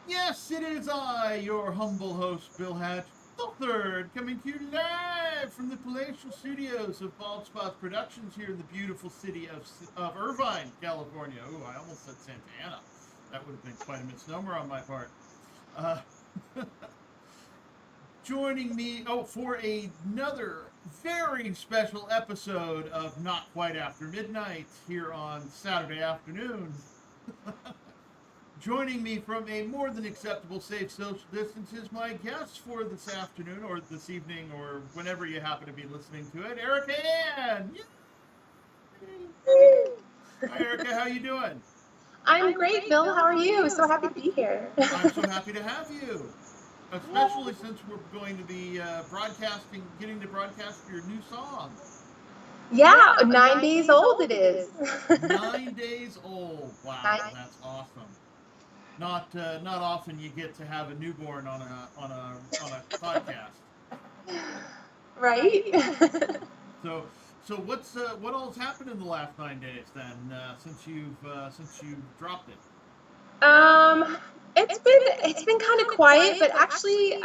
Yes, it is I, your humble host, Bill Hatch, the third, coming to you live from the palatial studios of Bald Spot Productions here in the beautiful city of Irvine, California. Ooh, I almost said Santa Ana. That would have been quite a misnomer on my part. Uh, Joining me, for another very special episode of Not Quite After Midnight here on Saturday afternoon. Joining me from a more than acceptable safe social distance is my guest for this afternoon or this evening or whenever you happen to be listening to it, Erika Ann. Yay! Hi, Erika. How you doing? I'm great, Bill. How are you? So happy to be here. I'm so happy to have you, especially since we're going to be getting to broadcast your new song. Yeah, 9 days old it is. 9 days old. Wow, Nine. that's awesome. Not often you get to have a newborn on a podcast. Right? So what all's happened in the last 9 days then since you've dropped it? um, it's been kind of quiet, but actually,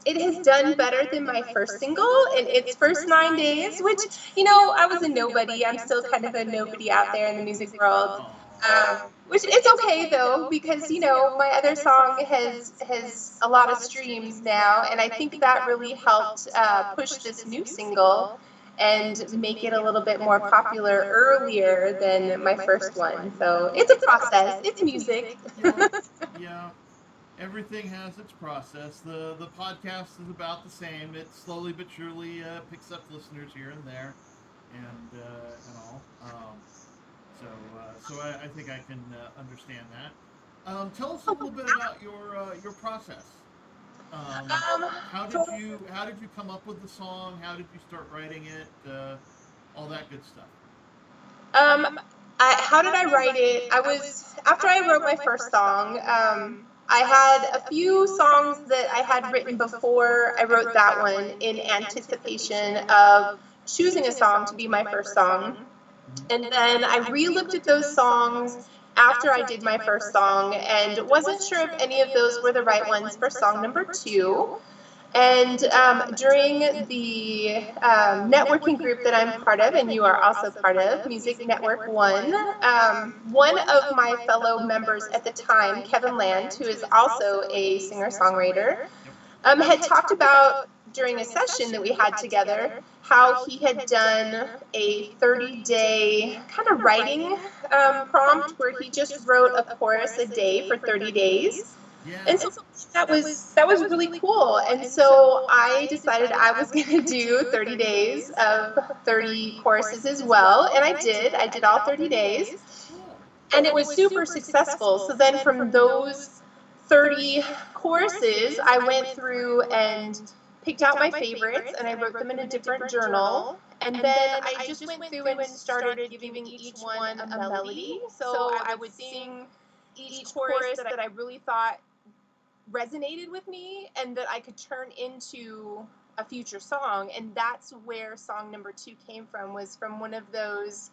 it has done better than my first single in its first 9 days. Which I was a nobody. I'm still kind of a nobody out there in the music world. Oh, Which it's okay though, because my other song has a lot of streams now, and I think that really helped push this new single and make it a little bit more popular earlier than my first one. So it's a process. It's music. yeah, yeah. Everything has its process. The podcast is about the same. It slowly but surely picks up listeners here and there, and all. So I think I can understand that. Tell us a little bit about your process. Um, How did you come up with the song? How did you start writing it? All that good stuff. Um, how did I write it? I was after I wrote my first song. I had a few songs that I had written before I wrote that one in anticipation of choosing a song to be my first song. Mhm. And then I re-looked at those songs after I did my first song and wasn't sure if any of those were the right ones for song number two. And during the networking group that I'm part of, and you are also part of, Music Network One, one of my fellow members at the time, Kevin Land, who is also a singer songwriter, Yep. had talked about during a session that we had together how he had done a 30-day kind of writing prompt where he just wrote a chorus a day for 30 days. And Yeah. so that was really cool. And so I decided I was going to do 30 days of 30 courses as well. And I did. I did all 30 days. Cool. And it was super successful. So then from those 30 courses, I went through and picked out my favorites and I wrote them in a different journal. And then I just went through and started giving each one a melody. So I would sing each chorus that I really thought resonated with me and that I could turn into a future song. And that's where song number two came from, was from one of those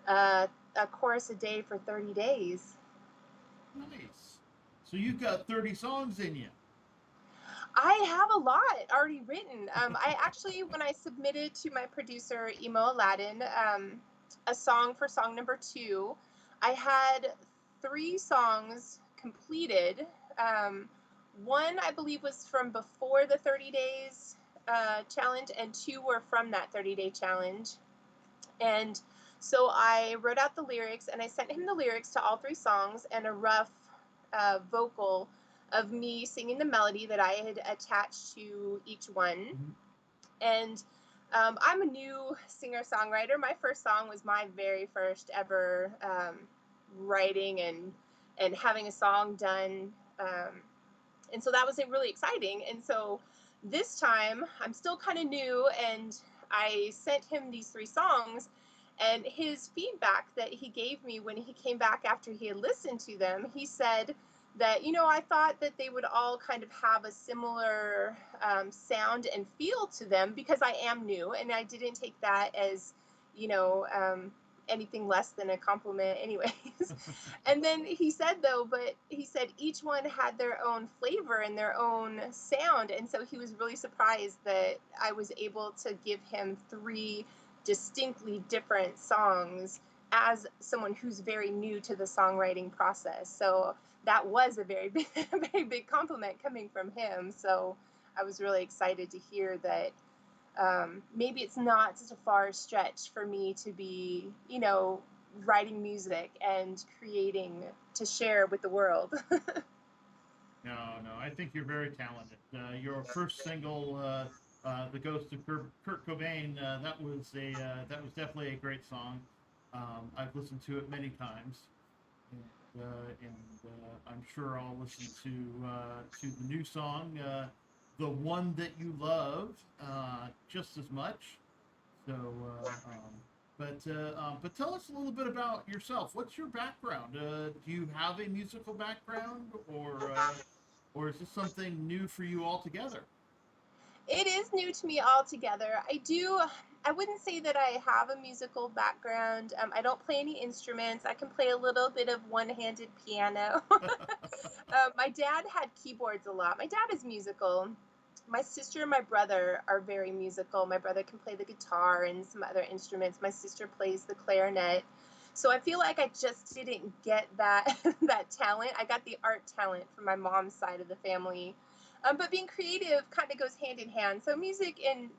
a chorus a day for 30 days. Nice. So you've got 30 songs in you. I have a lot already written. I actually, when I submitted to my producer, Emo Aladdin, a song for song number two, I had three songs completed. Um, One, I believe, was from before the 30 days challenge, and two were from that 30-day challenge. And so I wrote out the lyrics and I sent him the lyrics to all three songs and a rough vocal of me singing the melody that I had attached to each one. Mhm. And I'm a new singer songwriter. My first song was my very first ever writing and having a song done. And so that was really exciting. And so this time I'm still kind of new, and I sent him these three songs, and his feedback that he gave me when he came back after he had listened to them, he said that I thought that they would all kind of have a similar sound and feel to them because I am new, and I didn't take that as you know um, anything less than a compliment anyways. And then he said though, but he said each one had their own flavor and their own sound. And so he was really surprised that I was able to give him three distinctly different songs as someone who's very new to the songwriting process. So that was a very big, very big compliment coming from him. So I was really excited to hear that maybe it's not such a far stretch for me to be, writing music and creating to share with the world. No, no, I think you're very talented. Your first single, "The Ghost of Kurt Cobain," that was definitely a great song. I've listened to it many times, and I'm sure I'll listen to the new song, "The One That You Love," just as much. So, but tell us a little bit about yourself. What's your background? Do you have a musical background, or is this something new for you altogether? It is new to me altogether. I wouldn't say that I have a musical background. I don't play any instruments. I can play a little bit of one-handed piano. My dad had keyboards a lot. My dad is musical. My sister and my brother are very musical. My brother can play the guitar and some other instruments. My sister plays the clarinet. So I feel like I just didn't get that that talent. I got the art talent from my mom's side of the family. But being creative kind of goes hand in hand. So music and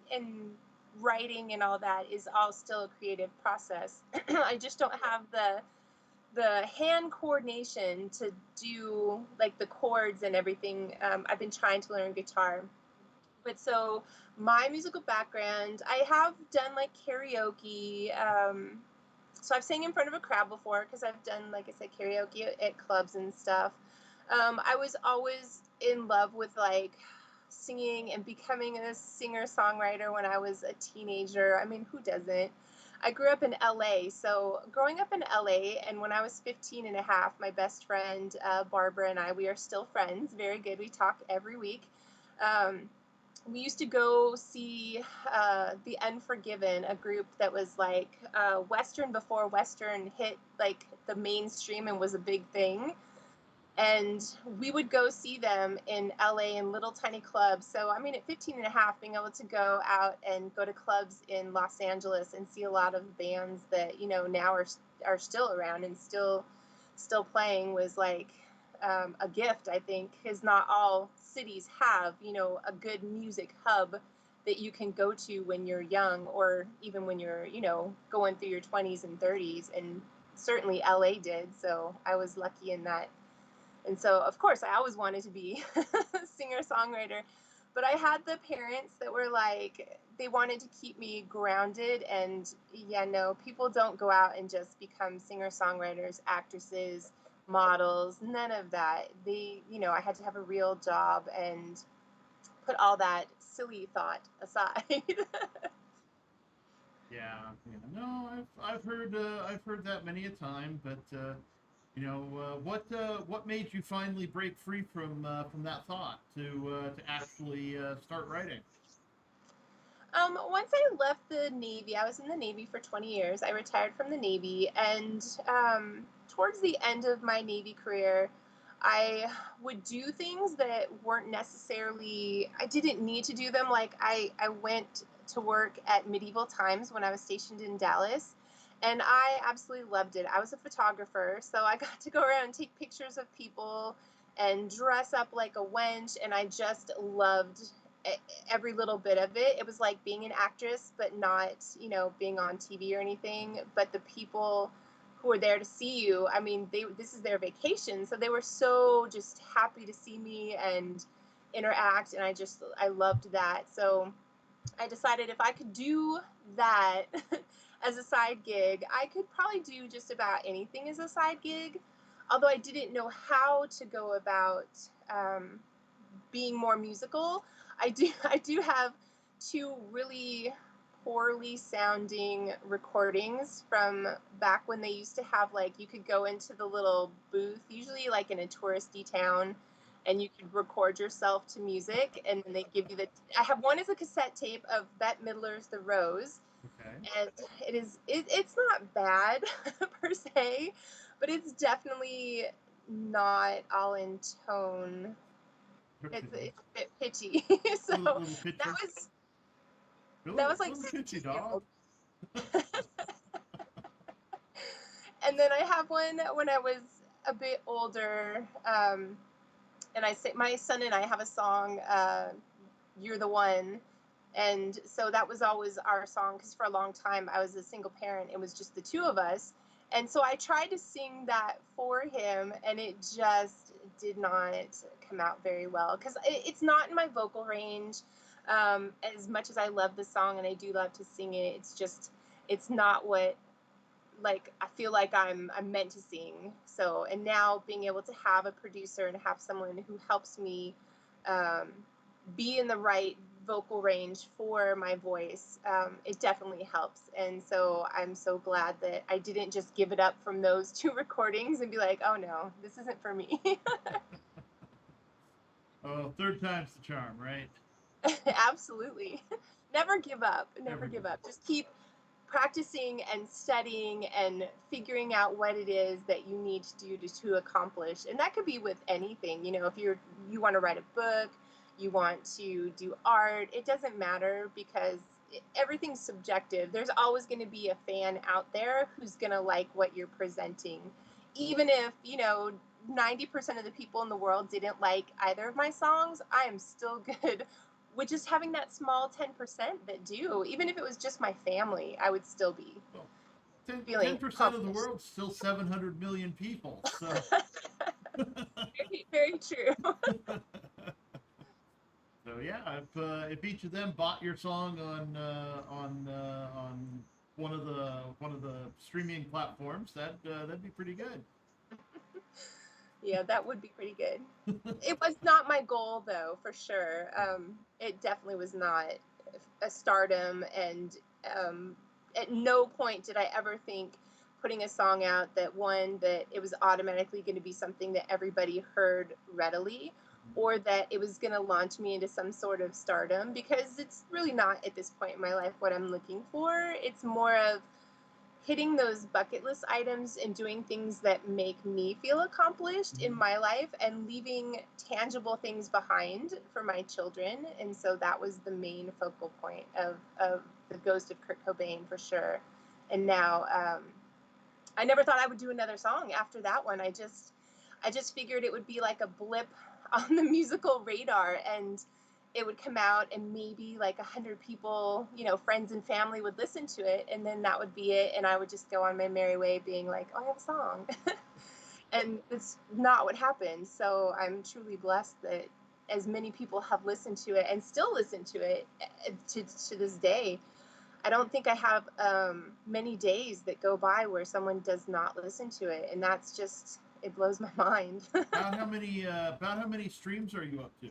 writing and all that is all still a creative process. I just don't have the hand coordination to do like the chords and everything. I've been trying to learn guitar, but so my musical background, I have done like karaoke. So I've sang in front of a crowd before because I've done, like I said, karaoke at clubs and stuff. I was always in love with like singing and becoming a singer songwriter when I was a teenager. I mean, who doesn't? I grew up in LA. So growing up in LA, and when I was 15 and a half, my best friend, Barbara, and I, we are still friends. Very good. We talk every week. Um, we used to go see The Unforgiven, a group that was like Western before Western hit like the mainstream and was a big thing. And we would go see them in LA in little tiny clubs. So, I mean, at 15 and a half, being able to go out and go to clubs in Los Angeles and see a lot of bands that, now are still around and still playing was like a gift, I think, because not all cities have, a good music hub that you can go to when you're young or even when you're, going through your 20s and 30s. And certainly LA did. So I was lucky in that. And so, of course, I always wanted to be a singer songwriter, but I had the parents that were like, they wanted to keep me grounded. And yeah, no, people don't go out and just become singer songwriters, actresses, models, none of that. I had to have a real job and put all that silly thought aside. Yeah, yeah. No, I've heard that many a time, but what made you finally break free from that thought to actually start writing? Once I left the Navy, I was in the Navy for 20 years. I retired from the Navy, and towards the end of my Navy career, I would do things that weren't necessarily, I didn't need to do them. Like I went to work at Medieval Times when I was stationed in Dallas, and I absolutely loved it. I was a photographer, so I got to go around and take pictures of people and dress up like a wench, and I just loved every little bit of it. It was like being an actress, but not, being on TV or anything. But the people who were there to see you, I mean, this is their vacation, so they were so just happy to see me and interact, and I loved that. So I decided if I could do that as a side gig, I could probably do just about anything as a side gig. Although I didn't know how to go about being more musical. I do have two really poorly sounding recordings from back when they used to have, like, you could go into the little booth, usually like in a touristy town, and you could record yourself to music, and then they give you the. I have one as a cassette tape of Bette Midler's The Rose, Okay. and it's not bad per se, but it's definitely not all in tone. It's a bit pitchy. So Little that pitchy. was Really, that was like little pitchy 16 years dog. old. And then I have one when I was a bit older, and I say my son and I have a song, "You're the One," and so that was always our song because for a long time I was a single parent. It was just the two of us, and so I tried to sing that for him, and it just did not come out very well because it's not in my vocal range. As much as I love the song and I do love to sing it, it's not what like I feel like I'm meant to sing. So and now being able to have a producer and have someone who helps me um, be in the right vocal range for my voice, it definitely helps. And so I'm so glad that I didn't just give it up from those two recordings and be like, oh no, this isn't for me. Oh, third time's the charm, right? Absolutely. Never give up. Never Never give give up. up. Just keep practicing and studying and figuring out what it is that you need to do to accomplish. And that could be with anything. If you want to write a book, you want to do art, it doesn't matter because everything's subjective. There's always going to be a fan out there who's going to like what you're presenting. Even if, 90% of the people in the world didn't like either of my songs, I am still good with just having that small 10% that do. Even if it was just my family, I would still be Well, feeling 10% of the accomplished. world's still 700 million people. So. Very, very true. So yeah, if each of them bought your song on one of the streaming platforms, that'd be pretty good. Yeah, that would be pretty good. It was not my goal, though, for sure. It definitely was not a stardom, and at no point did I ever think putting a song out that it was automatically going to be something that everybody heard readily, or that it was going to launch me into some sort of stardom, because it's really not at this point in my life what I'm looking for. It's more of hitting those bucket list items and doing things that make me feel accomplished in my life and leaving tangible things behind for my children. And so that was the main focal point of the Ghost of Kurt Cobain for sure. And now I never thought I would do another song after that one. I just figured it would be like a blip on the musical radar, and it would come out and maybe like 100 people, friends and family would listen to it, and then that would be it, and I would just go on my merry way being like, oh, I have a song. And it's not what happened. So I'm truly blessed that as many people have listened to it and still listen to it to this day. I don't think I have many days that go by where someone does not listen to it, and that's just it blows my mind. About how many streams are you up to?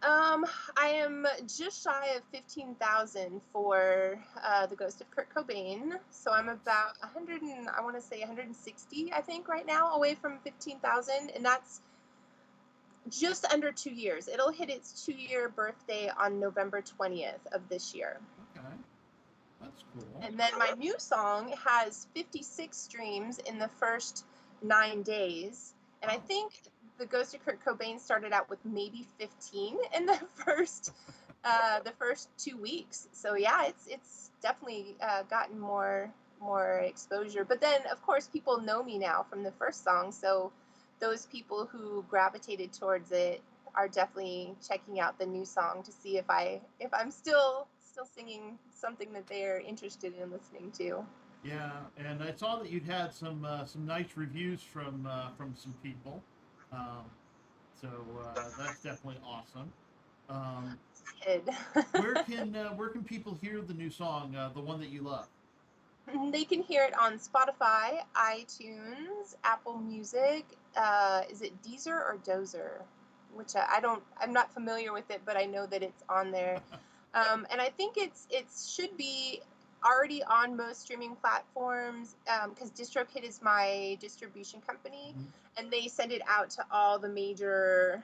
um, I am just shy of 15,000 for the Ghost of Kurt Cobain, so I'm Nice. about 100 and I want to say 160, I think, right now away from 15,000, and that's just under 2 years. It'll hit its 2-year birthday on November 20th of this year. Okay, that's cool. And then my new song has 56 streams in the first 9 days. And I Wow. think the Ghost of Kurt Cobain started out with maybe 15 in the first 2 weeks. So yeah, it's definitely gotten more exposure. But then of course people know me now from the first song, so those people who gravitated towards it are definitely checking out the new song to see if I'm still singing something that they're interested in listening to. Yeah, and I saw that you'd had some nice reviews from some people. Um, so that's definitely awesome. Um, Kid. where can people hear the new song, the one that you love? They can hear it on Spotify, iTunes, Apple Music. Is it Deezer or Dozer? Which I don't. I'm not familiar with it, but I know that it's on there. And I think it should be already on most streaming platforms because DistroKid is my distribution company, Mhm. and they send it out to all the major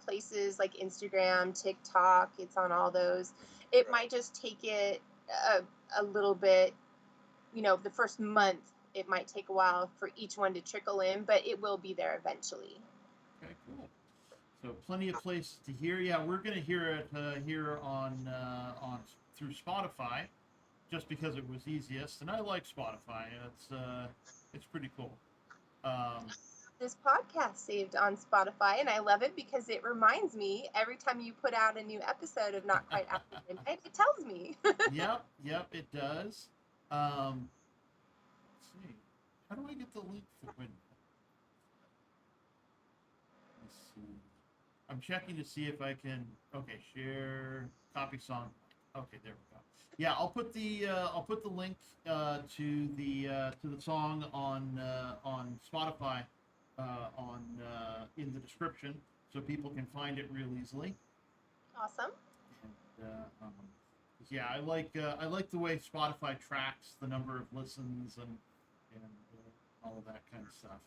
places like Instagram, TikTok. It's on all those. It might just take it a little bit, the first month, it might take a while for each one to trickle in, but it will be there eventually. Okay, cool. So plenty of places to hear. Yeah, we're gonna hear it here on through Spotify, just because it was easiest, and I like Spotify. It's pretty cool. Um, This podcast saved on Spotify, and I love it because it reminds me every time you put out a new episode of Not Quite After Midnight, it tells me. yep, it does. Um, let's see. How do I get the link for when? Let's see. I'm checking to see if I can. Okay, share copy song. Okay, there we go. Yeah, I'll put the link to the song on Spotify in the description so people can find it real easily. Awesome. And, yeah, I like the way Spotify tracks the number of listens and all of that kind of stuff.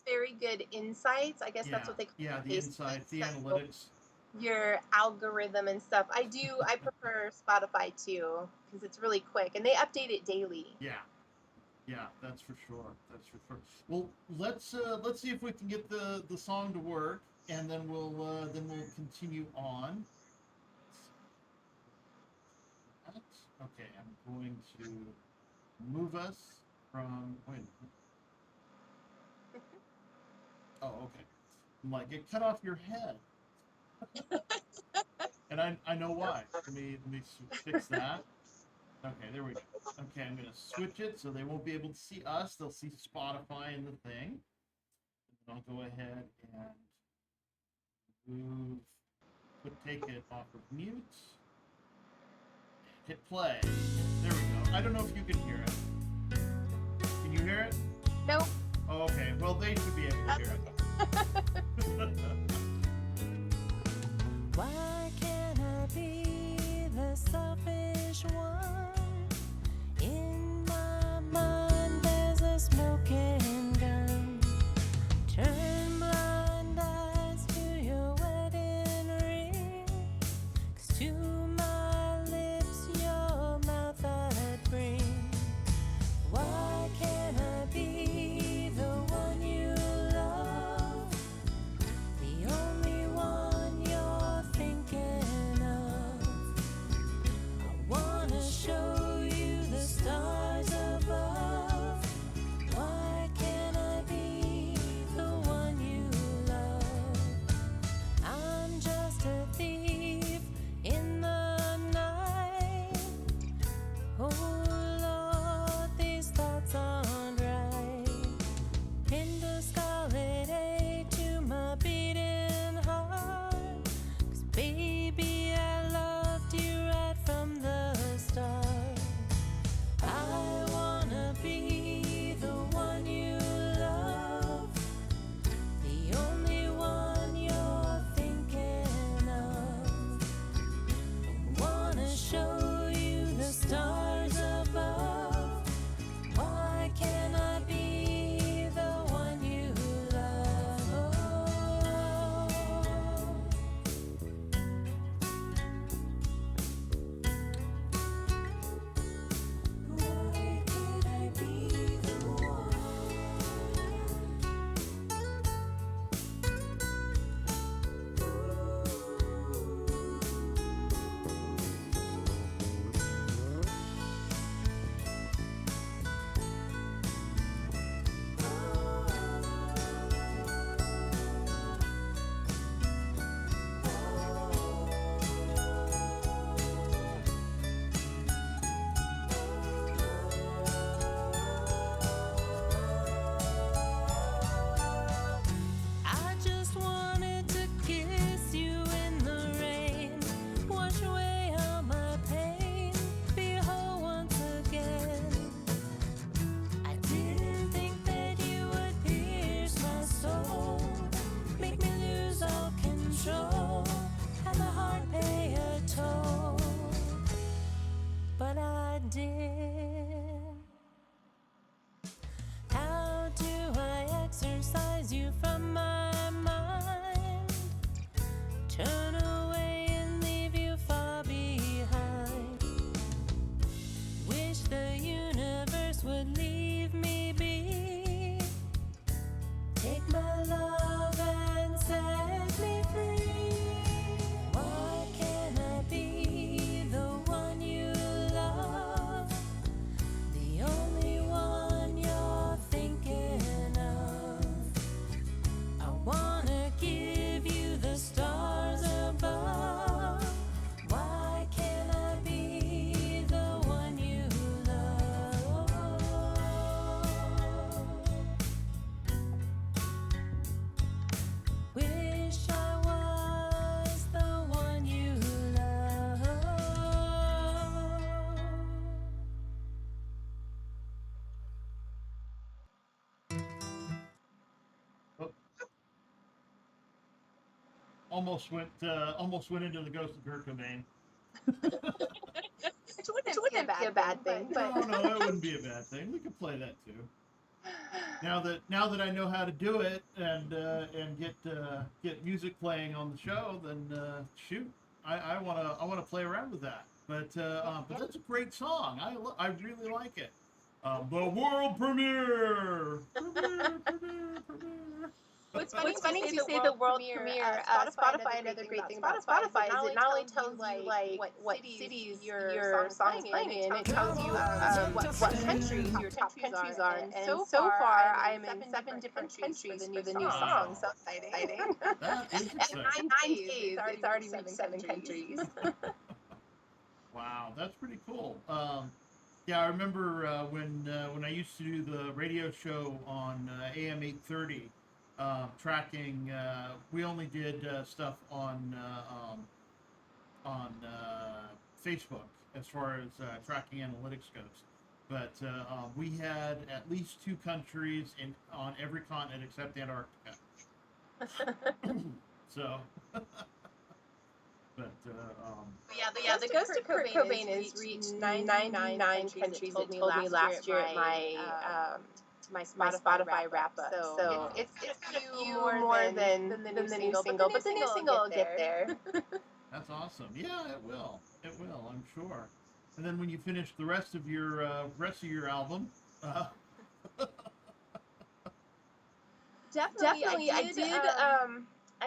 Very good insights. I guess Yeah, that's what they call yeah, it. the insights, the analytics. Your algorithm and stuff. I prefer Spotify too because it's really quick and they update it daily. Yeah, that's for sure. That's for sure. Well, let's see if we can get the song to work, and then we'll continue on. Okay, I'm going to move us from. Wait. Oh, okay. I'm like, it cut off your head. And I know why. Let me fix that. Okay, there we go. Okay, I'm gonna switch it so they won't be able to see us. They'll see Spotify in the thing. And I'll go ahead and take it off of mute. Hit play. There we go. I don't know if you can hear it. Can you hear it? Nope. Oh, okay. Well, they should be able to hear it. Why can't I be the selfish one? In my mind there's a smoking gun. Turn blind eyes to your wedding ring. 'Cause to my lips your mouth I'd bring. Why can't I be the one you love? almost went into the Ghost of Kurt Cobain. Which wouldn't be a bad thing, but No, that wouldn't be a bad thing. We could play that too. Now that I know how to do it and get music playing on the show, then shoot, I wanna play around with that. But that's a great song. I really like it. The world premiere. What's funny to say the world premiere. Spotify, another great thing about Spotify is it not only tells you like what cities your song is playing in, it tells you what countries your top countries are. And so far, I'm in 7 different countries for the new song. So exciting! That is And exciting. 9 days, it's already reached 7 countries. Wow, that's pretty cool. Yeah, I remember when I used to do the radio show on AM 830, tracking. We only did stuff on Facebook as far as tracking analytics goes. But we had at least 2 countries on every continent except Antarctica. So. But the Ghost of Kurt Cobain has reached 99 countries. It told me last year at my Spotify wrap up. So it's got a few more than the new single, but the new single will get there. That's awesome. Yeah, it will. It will, I'm sure. And then when you finish the rest of your album, definitely, I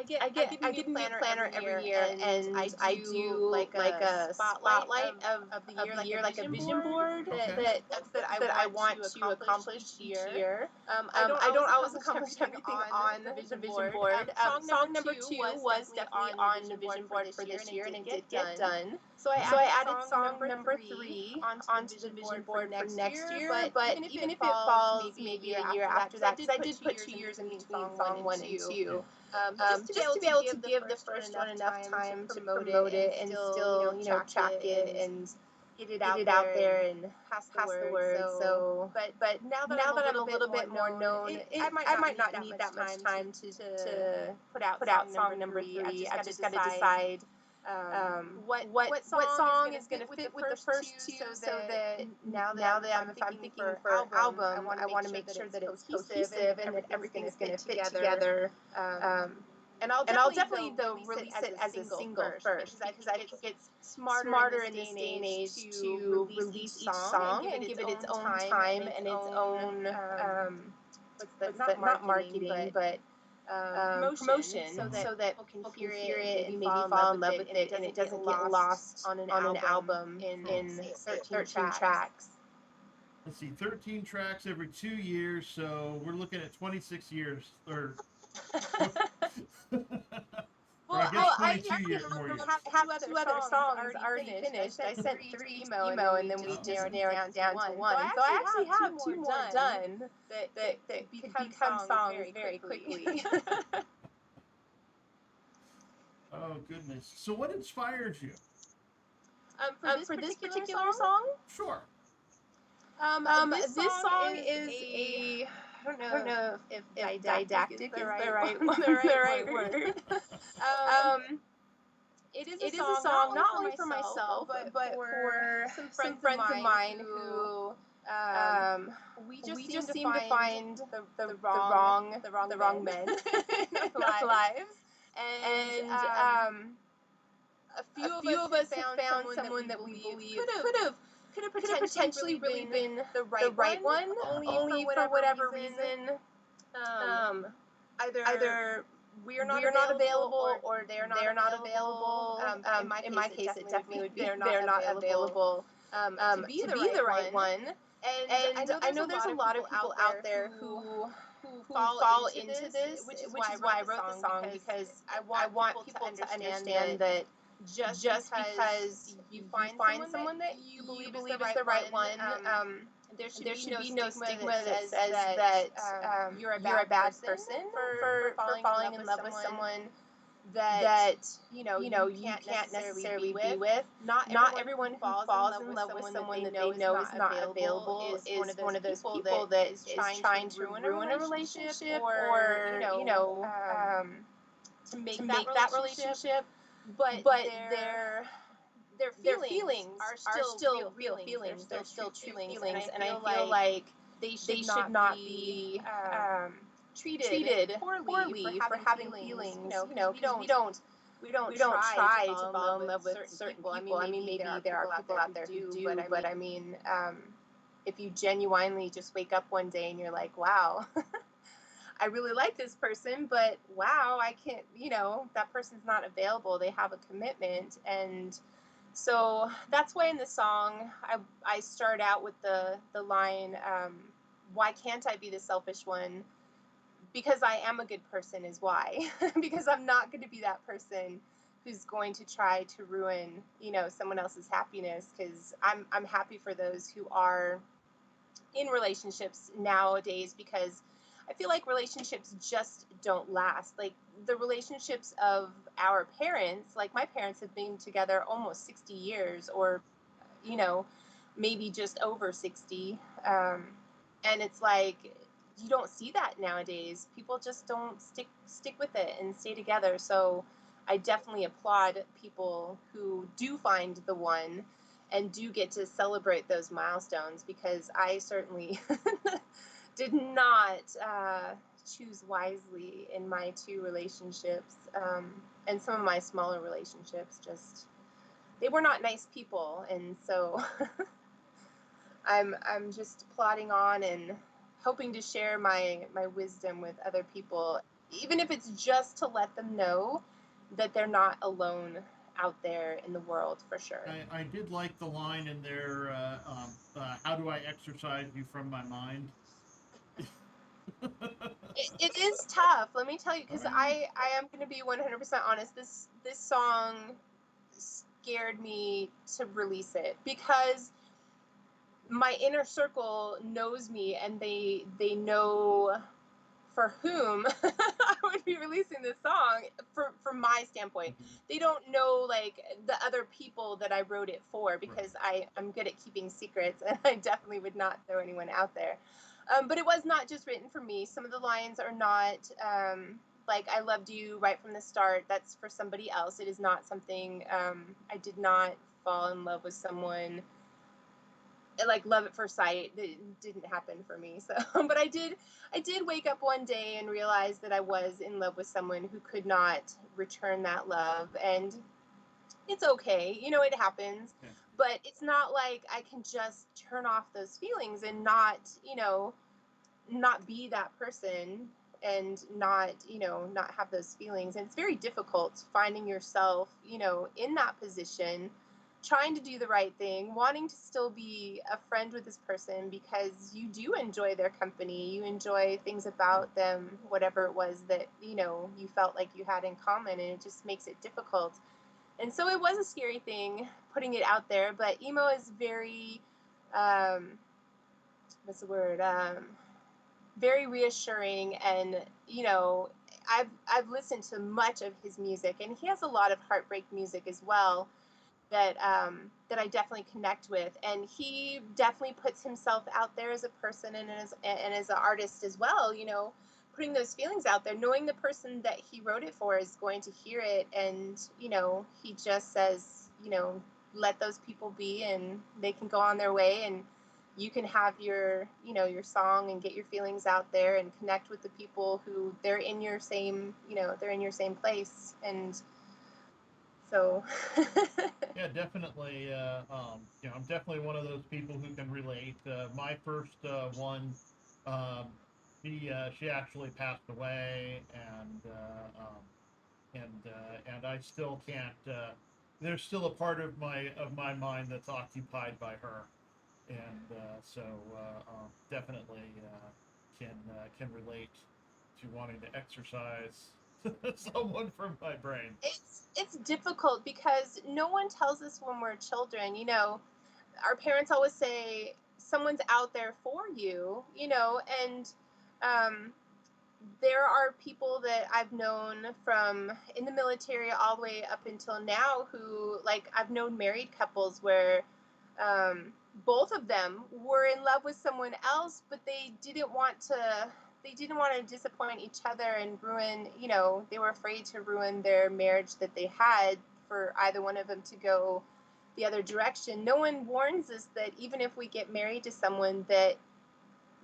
get a new planner every year, and I do like a spotlight of the year, like a vision board that I want to accomplish each year. I don't always accomplish everything on the vision board. Song number 2 was definitely on the vision board for this year, and it did get done. So I added song number 3 onto the vision board for next year. But even if it falls maybe a year after that, because I did put 2 years in between song 1 and 2. Just to be able to give the first one enough time to promote it and still track it and get it out there and pass the word. So, but now that I'm a little bit more known, I might not need that much time to put out song number 3. I've just got to decide what song is going to fit with the first 2, so that now that if I'm thinking for album, I want to make sure that it's cohesive and that everything's going to fit together. And I'll definitely release it as a single first because I think it's smarter in this day and age to release each song and give it its own time and its own not marketing, but promotion, so that people can hear it and maybe fall in love with it, and it doesn't get lost on an album in 13 tracks. Let's see, 13 tracks every 2 years, so we're looking at 26 years, or I have 2 other songs already finished. I sent 3 emo, and then we just narrowed it down to 1. So I actually have 2 more done that become songs very quickly. Oh, goodness. So what inspires you? For this particular song? Sure. This song is a... I don't know if didactic is the right word. It is a song not only for myself, but for some friends of mine who we just seem to find the wrong men in our lives, and a few of us have found someone that we believe could have potentially really been the right one, only for whatever reason. Either we're not available or they're not available. In my case, it definitely would be they're not available to be the right one. And I know there's a lot of people out there who fall into this, which is why I wrote the song, because I want people to understand that just because you find someone that you believe is the right one, there should be no stigma that says that you're a bad person for falling in love with someone that you can't necessarily be with. Not everyone who falls in love with someone that they know is not available is one of those people that is trying to ruin a relationship or to make that relationship, but their feelings are still real feelings. They're still true feelings, and I feel like they should not be treated poorly for having feelings. You know, because we don't try to fall in love with certain people. I mean, maybe there are people out there who do, but I mean, if you genuinely just wake up one day and you're like, wow, I really like this person, but wow, I can't, that person's not available. They have a commitment. And so that's why in the song, I start out with the line, why can't I be the selfish one? Because I am a good person is why. Because I'm not going to be that person who's going to try to ruin, someone else's happiness. Because I'm happy for those who are in relationships nowadays, because I feel like relationships just don't last. Like the relationships of our parents, like my parents have been together almost 60 years, or, maybe just over 60. And it's like, you don't see that nowadays. People just don't stick with it and stay together. So I definitely applaud people who do find the one and do get to celebrate those milestones, because I certainly did not choose wisely in my 2 relationships, and some of my smaller relationships. Just, they were not nice people, and so I'm just plodding on and hoping to share my wisdom with other people, even if it's just to let them know that they're not alone out there in the world, for sure. I did like the line in there, how do I exercise you from my mind? It is tough, let me tell you, because I am going to be 100% honest. This song scared me to release it, because my inner circle knows me, and they know for whom I would be releasing this song, from my standpoint. They don't know like the other people that I wrote it for, because I'm good at keeping secrets, and I definitely would not throw anyone out there. But it was not just written for me. Some of the lines are not like I loved you right from the start. That's for somebody else. It is not something, I did not fall in love with someone like love at first sight. It didn't happen for me. So, but I did wake up one day and realize that I was in love with someone who could not return that love. And it's okay. It happens. Yeah. But it's not like I can just turn off those feelings and not be that person, and not have those feelings. And it's very difficult finding yourself, in that position, trying to do the right thing, wanting to still be a friend with this person, because you do enjoy their company, you enjoy things about them, whatever it was that, you felt like you had in common, and it just makes it difficult. And so it was a scary thing putting it out there, but emo is very, what's the word? Very reassuring, and, I've listened to much of his music, and he has a lot of heartbreak music as well, that I definitely connect with, and he definitely puts himself out there as a person, and as an artist as well, putting those feelings out there, knowing the person that he wrote it for is going to hear it, and he just says, let those people be, and they can go on their way, and you can have your your song and get your feelings out there and connect with the people who they're in your same place. And so yeah, definitely. I'm definitely one of those people who can relate. My first one, um, she actually passed away, and I still can't. There's still a part of my mind that's occupied by her, and so definitely can relate to wanting to exercise someone from my brain. It's difficult, because no one tells us when we're children. Our parents always say someone's out there for you. And there are people that I've known from in the military all the way up until now who, like, I've known married couples where both of them were in love with someone else, but they they didn't want to disappoint each other and ruin, they were afraid to ruin their marriage that they had for either one of them to go the other direction. No one warns us that even if we get married to someone that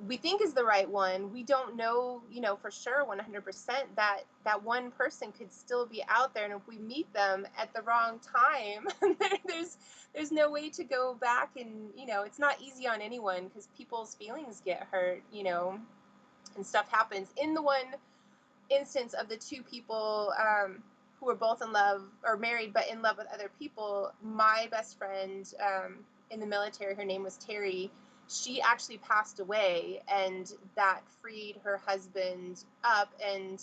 we think is the right one, we don't know, for sure 100% that one person could still be out there. And if we meet them at the wrong time, there's no way to go back. And, it's not easy on anyone because people's feelings get hurt, and stuff happens. In the one instance of the two people who were both in love or married but in love with other people, my best friend in the military, her name was Terry, she actually passed away, and that freed her husband up. And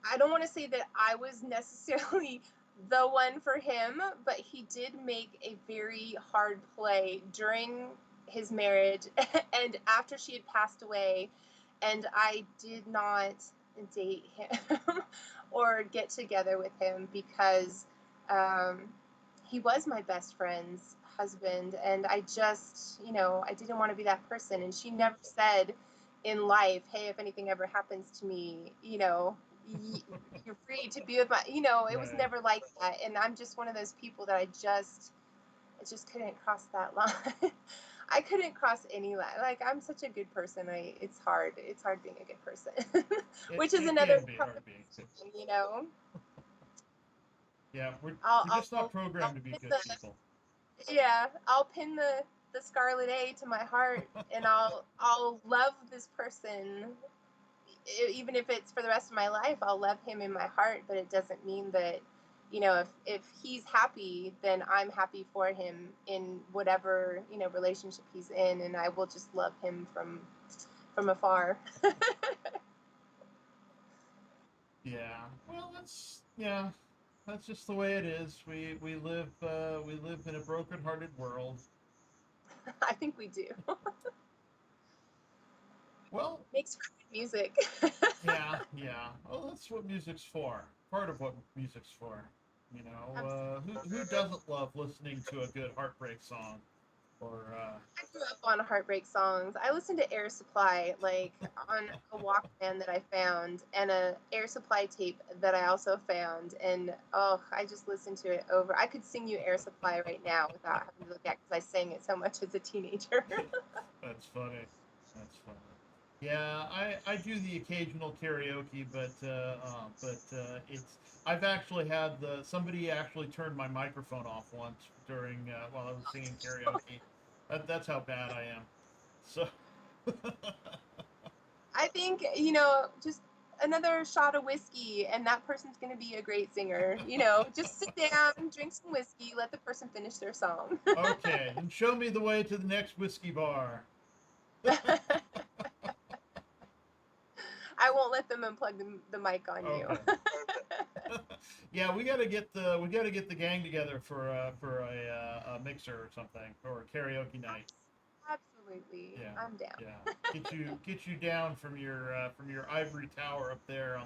I don't want to say that I was necessarily the one for him, but he did make a very hard play during his marriage and after she had passed away, and I did not date him or get together with him because he was my best friend's husband, and I just, I didn't want to be that person. And she never said in life, hey, if anything ever happens to me, you're free to be with my, it was never like that. And I'm just one of those people that I just couldn't cross that line. I couldn't cross any line. Like, I'm such a good person. It's hard being a good person, which is another conversation. Yeah, we're I'll, just not programmed to be good people. Yeah, I'll pin the scarlet A to my heart, and I'll love this person, even if it's for the rest of my life. I'll love him in my heart, but it doesn't mean that, if he's happy, then I'm happy for him in whatever relationship he's in, and I will just love him from afar. Yeah, well, that's just the way it is. We live in a broken-hearted world. I think we do. Well, makes great music. yeah. Well, that's what music's for. Part of what music's for. Who doesn't love listening to a good heartbreak song? Or I grew up on heartbreak songs. I listened to Air Supply, like, on a Walkman that I found, and a Air Supply tape that I also found, and I just listened to it over. I could sing you Air Supply right now without having to look at it because I sang it so much as a teenager. That's funny. Yeah, I do the occasional karaoke, but it's I've actually had somebody actually turned my microphone off once during while I was singing karaoke. That's how bad I am. So I think, just another shot of whiskey and that person's going to be a great singer. Just sit down, drink some whiskey, let the person finish their song. Okay, then show me the way to the next whiskey bar. I won't let them unplug the mic on you. Yeah, we gotta get the gang together for a mixer or something, or a karaoke night. Absolutely, yeah. I'm down. Yeah, get you down from your ivory tower up there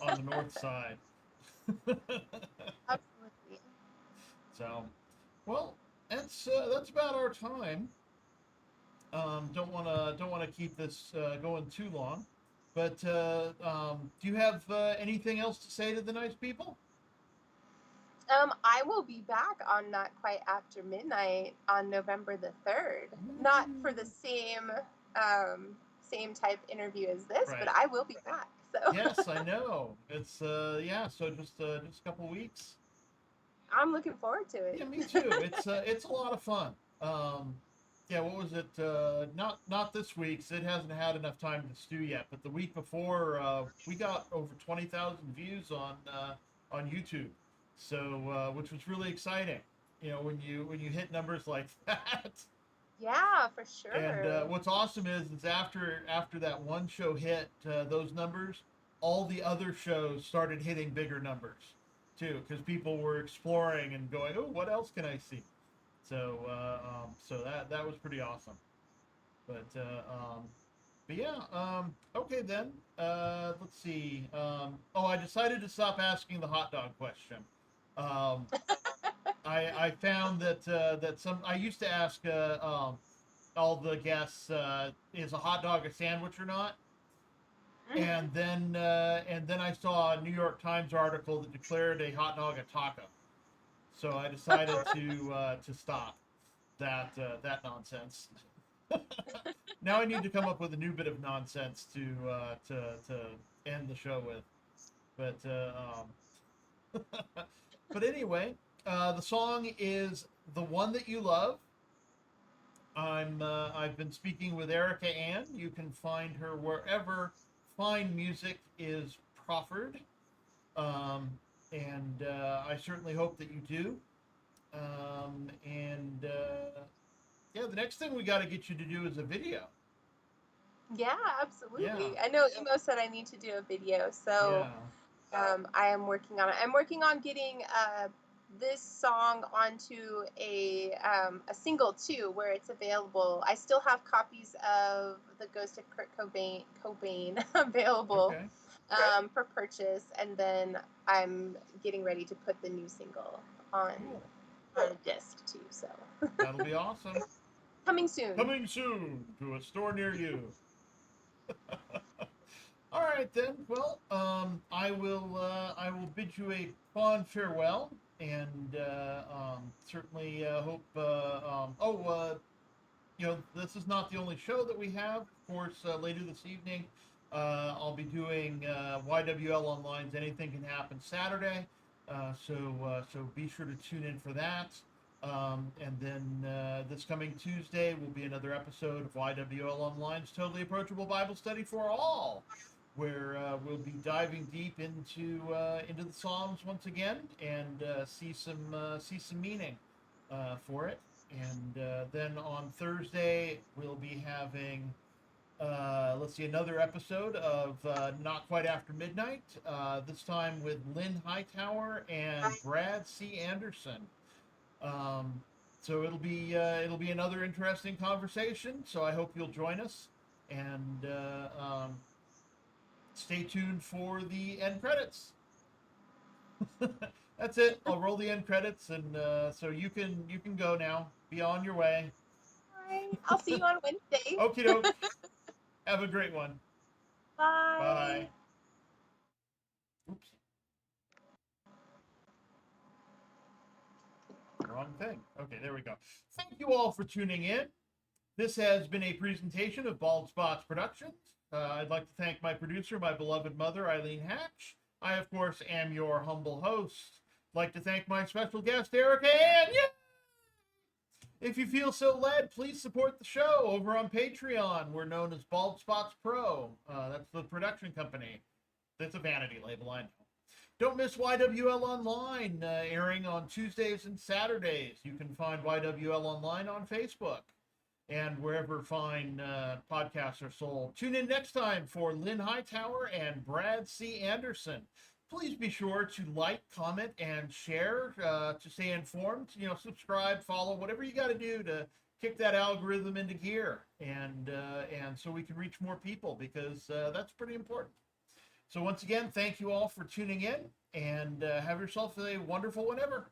on the north side. Absolutely. So, well, that's about our time. Don't wanna keep this going too long. But do you have anything else to say to the nice people? I will be back on Not Quite After Midnight on November the 3rd. Not for the same type interview as this, Right. but I will be back. So Yes, I know. It's so just a couple weeks. I'm looking forward to it. Yeah, me too. It's a lot of fun. Yeah, what was it? Not this week's. It hasn't had enough time to stew yet. But the week before, we got over 20,000 views on YouTube. So, which was really exciting. When you hit numbers like that. Yeah, for sure. And what's awesome is after that one show hit those numbers, all the other shows started hitting bigger numbers too, because people were exploring and going, oh, what else can I see? So that was pretty awesome. But yeah. Okay then. Let's see. I decided to stop asking the hot dog question. I found that I used to ask all the guests, is a hot dog a sandwich or not? And then I saw a New York Times article that declared a hot dog a taco. So I decided to stop that nonsense. Now I need to come up with a new bit of nonsense to end the show with. But but anyway, the song is "The One That You Love." I've been speaking with Erika Ann. You can find her wherever fine music is proffered, um, and I certainly hope that you do. And yeah, the next thing we got to get you to do is a video. Yeah, absolutely. Yeah. I know Emo said I need to do a video, so Yeah. I am working on it. I'm working on getting this song onto a single too, where it's available. I still have copies of The Ghost of Kurt Cobain available Okay. for purchase, and then I'm getting ready to put the new single on Cool. on a disc too. So That'll be awesome. coming soon. Coming soon to a store near you. All right then. Well, I will bid you a fond farewell, and certainly hope. You know, this is not the only show that we have. Of course, later this evening, I'll be doing YWL Online's "Anything Can Happen" Saturday. So be sure to tune in for that. And then this coming Tuesday will be another episode of YWL Online's Totally Approachable Bible Study for All, where we'll be diving deep into the Psalms once again and see some meaning for it. And then on Thursday we'll be having another episode of Not Quite After Midnight. This time with Lynn Hightower and Brad C. Anderson. So it'll be another interesting conversation. So I hope you'll join us, and stay tuned for the end credits. That's it. I'll roll the end credits, and so you can go now. Be on your way. All right. I'll see you on Wednesday. Okie doke. Have a great one. Bye. Bye. Oops. Wrong thing. Okay, there we go. Thank you all for tuning in. This has been a presentation of Bald Spots Productions. I'd like to thank my producer, my beloved mother, Eileen Hatch. I, of course, am your humble host. I'd like to thank my special guest, Erika Ann. Yeah! If you feel so led, please support the show over on Patreon. We're known as Bald Spots Pro. That's the production company. That's a vanity label, I know. Don't miss YWL Online, airing on Tuesdays and Saturdays. You can find YWL Online on Facebook and wherever fine podcasts are sold. Tune in next time for Lynn Hightower and Brad C. Anderson. Please be sure to like, comment, and share to stay informed. You know, subscribe, follow, whatever you got to do to kick that algorithm into gear, and so we can reach more people, because that's pretty important. So once again, thank you all for tuning in, and have yourself a wonderful whenever.